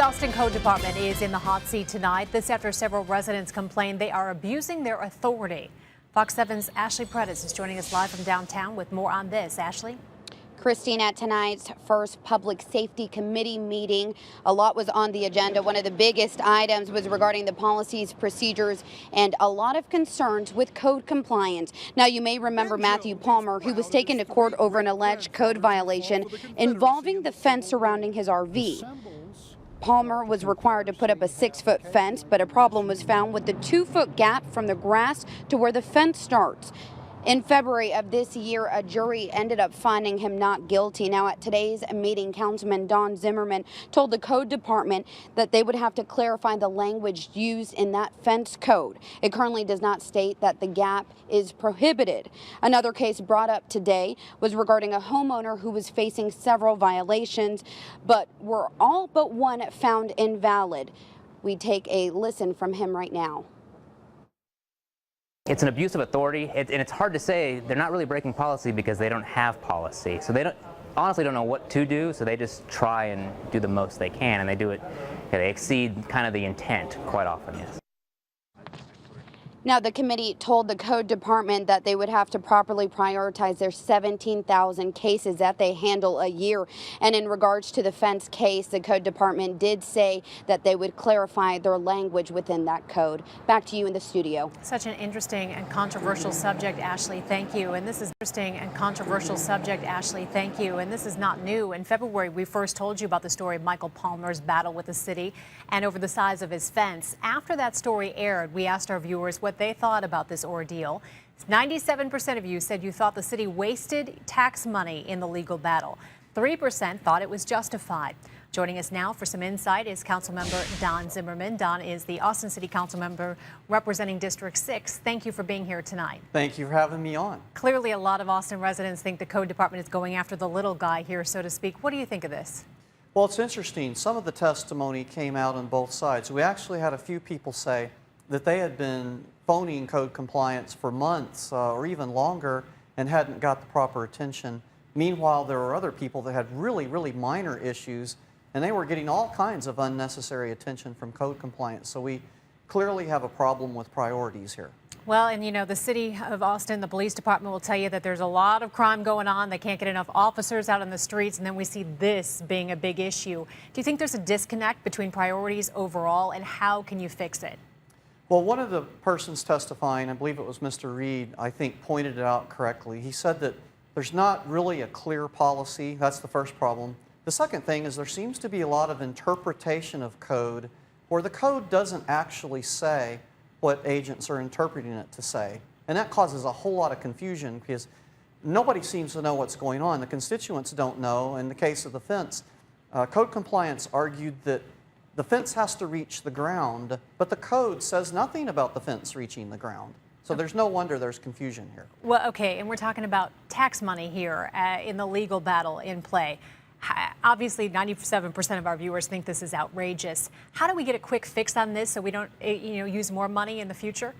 The Austin Code Department is in the hot seat tonight. This after several residents complained they are abusing their authority. Fox 7's Ashley Predis is joining us live from downtown with more on this. Ashley? Christine, at tonight's first Public Safety Committee meeting, a lot was on the agenda. One of the biggest items was regarding the policies, procedures, and a lot of concerns with code compliance. Now, you may remember Matthew Palmer, who was taken to court over an alleged code violation involving the fence surrounding his RV. Palmer was required to put up a 6-foot fence, but a problem was found with the 2-foot gap from the grass to where the fence starts. In February of this year, a jury ended up finding him not guilty. Now, at today's meeting, Councilman Don Zimmerman told the Code Department that they would have to clarify the language used in that fence code. It currently does not state that the gap is prohibited. Another case brought up today was regarding a homeowner who was facing several violations, but were all but one found invalid. We take a listen from him right now. It's an abuse of authority, and it's hard to say. They're not really breaking policy because they don't have policy. So they honestly don't know what to do, so they just try and do the most they can, and they do it, they exceed kind of the intent quite often, yes. Now, the committee told the Code Department that they would have to properly prioritize their 17,000 cases that they handle a year. And in regards to the fence case, the Code Department did say that they would clarify their language within that code. Back to you in the studio. Such an interesting and controversial subject, Ashley. Thank you. And this is interesting and controversial subject, Ashley. Thank you. And this is not new. In February, we first told you about the story of Michael Palmer's battle with the city and over the size of his fence. After that story aired, we asked our viewers what they thought about this ordeal. 97% of you said you thought the city wasted tax money in the legal battle. 3% thought it was justified. Joining us now for some insight is Councilmember Don Zimmerman. Don is the Austin City Council member representing District 6. Thank you for being here tonight. Thank you for having me on. Clearly, a lot of Austin residents think the Code Department is going after the little guy here, so to speak. What do you think of this? Well, it's interesting. Some of the testimony came out on both sides. We actually had a few people say that they had been phoning code compliance for months or even longer and hadn't got the proper attention. Meanwhile, there were other people that had really, really minor issues, and they were getting all kinds of unnecessary attention from code compliance. So we clearly have a problem with priorities here. Well, and you know, the city of Austin, the police department will tell you that there's a lot of crime going on. They can't get enough officers out on the streets, and then we see this being a big issue. Do you think there's a disconnect between priorities overall, and how can you fix it? Well, one of the persons testifying, I believe it was Mr. Reed, I think pointed it out correctly. He said that there's not really a clear policy. That's the first problem. The second thing is there seems to be a lot of interpretation of code where the code doesn't actually say what agents are interpreting it to say. And that causes a whole lot of confusion because nobody seems to know what's going on. The constituents don't know. In the case of the fence, code compliance argued that the fence has to reach the ground, but the code says nothing about the fence reaching the ground. So there's no wonder there's confusion here. Well, okay, and we're talking about tax money here in the legal battle in play. Obviously, 97% of our viewers think this is outrageous. How do we get a quick fix on this so we don't use more money in the future?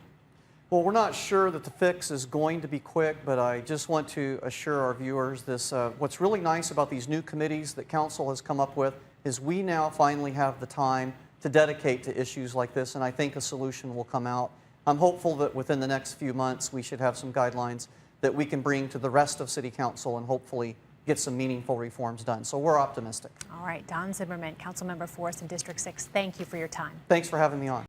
Well, we're not sure that the fix is going to be quick, but I just want to assure our viewers this. What's really nice about these new committees that council has come up with is we now finally have the time to dedicate to issues like this, and I think a solution will come out. I'm hopeful that within the next few months we should have some guidelines that we can bring to the rest of City Council and hopefully get some meaningful reforms done. So we're optimistic. All right, Don Zimmerman, Councilmember for us in District 6, thank you for your time. Thanks for having me on.